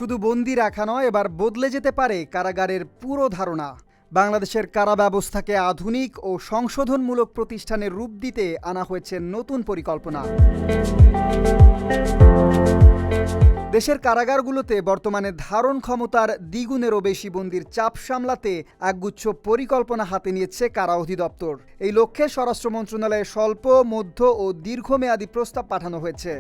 শুধু বন্দি রাখা নয়, এবার বদলে যেতে পারে কারাগারের পুরো ধারণা। বাংলাদেশের কারা ব্যবস্থাকে আধুনিক ও সংশোধনমূলক প্রতিষ্ঠানের রূপ দিতে আনা হয়েছে নতুন পরিকল্পনা। দেশের কারাগারগুলোতে বর্তমানে ধারণ ক্ষমতার দ্বিগুণেরও বেশি বন্দির চাপ সামলাতে একগুচ্ছ পরিকল্পনা হাতে নিয়েছে কারা অধিদপ্তর। এই লক্ষ্যে স্বরাষ্ট্র মন্ত্রণালয়ে স্বল্প, মধ্য ও দীর্ঘমেয়াদী প্রস্তাব পাঠানো হয়েছে।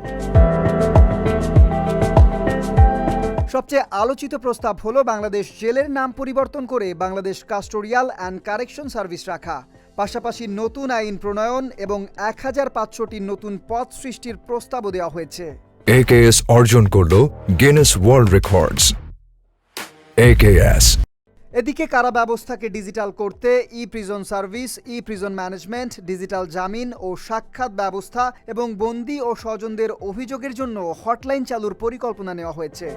সবচেয়ে আলোচিত প্রস্তাব হলো বাংলাদেশ জেলের নাম পরিবর্তন করে Bangladesh custodial and correction service রাখা, পাশাপাশি নতুন আইন প্রণয়ন এবং ১৫০০টি নতুন পদ সৃষ্টির প্রস্তাবও দেওয়া হয়েছে। AKS অর্জন করল গিনেস ওয়ার্ল্ড রেকর্ডস। AKS এদিকে কারা ব্যবস্থাকে ডিজিটাল করতে ই-প্রিজন সার্ভিস, ই-প্রিজন ম্যানেজমেন্ট, ডিজিটাল জামিন ও সাক্ষাৎ ব্যবস্থা এবং বন্দী ও স্বজনদের অভিযোগের জন্য হটলাইন চালুর পরিকল্পনা নেওয়া হয়েছে।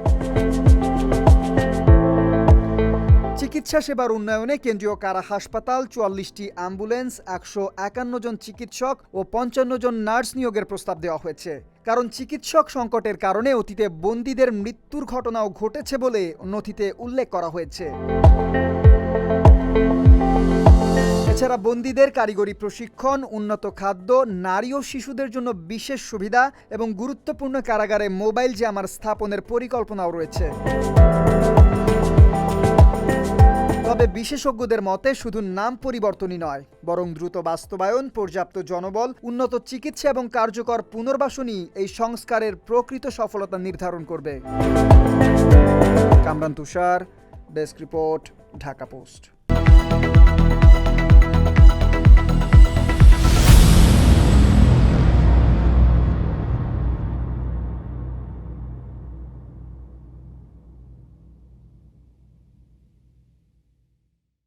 চিকিৎসা সেবার উন্নয়নে কেন্দ্রীয় কারা হাসপাতাল, ৪৪টি অ্যাম্বুলেন্স, ১৫১ জন চিকিৎসক ও ৫৫ জন নার্স নিয়োগের প্রস্তাব দেওয়া হয়েছে। কারণ চিকিৎসক সংকটের কারণে অতীতে বন্দীদের মৃত্যুর ঘটনাও ঘটেছে বলে নথিতে উল্লেখ করা হয়েছে। এছাড়া বন্দীদের কারিগরি প্রশিক্ষণ, উন্নত খাদ্য, নারী ও শিশুদের জন্য বিশেষ সুবিধা এবং গুরুত্বপূর্ণ কারাগারে মোবাইল জ্যামার স্থাপনের পরিকল্পনাও রয়েছে। তবে বিশেষজ্ঞদের মতে শুধু নাম পরিবর্তনই নয়, বরং দ্রুত বাস্তবায়ন, পর্যাপ্ত জনবল, উন্নত চিকিৎসা এবং কার্যকর পুনর্বাসনই এই সংস্কারের প্রকৃত সফলতা নির্ধারণ করবে। কামরান তুষার, ডেস্ক রিপোর্ট, ঢাকা পোস্ট।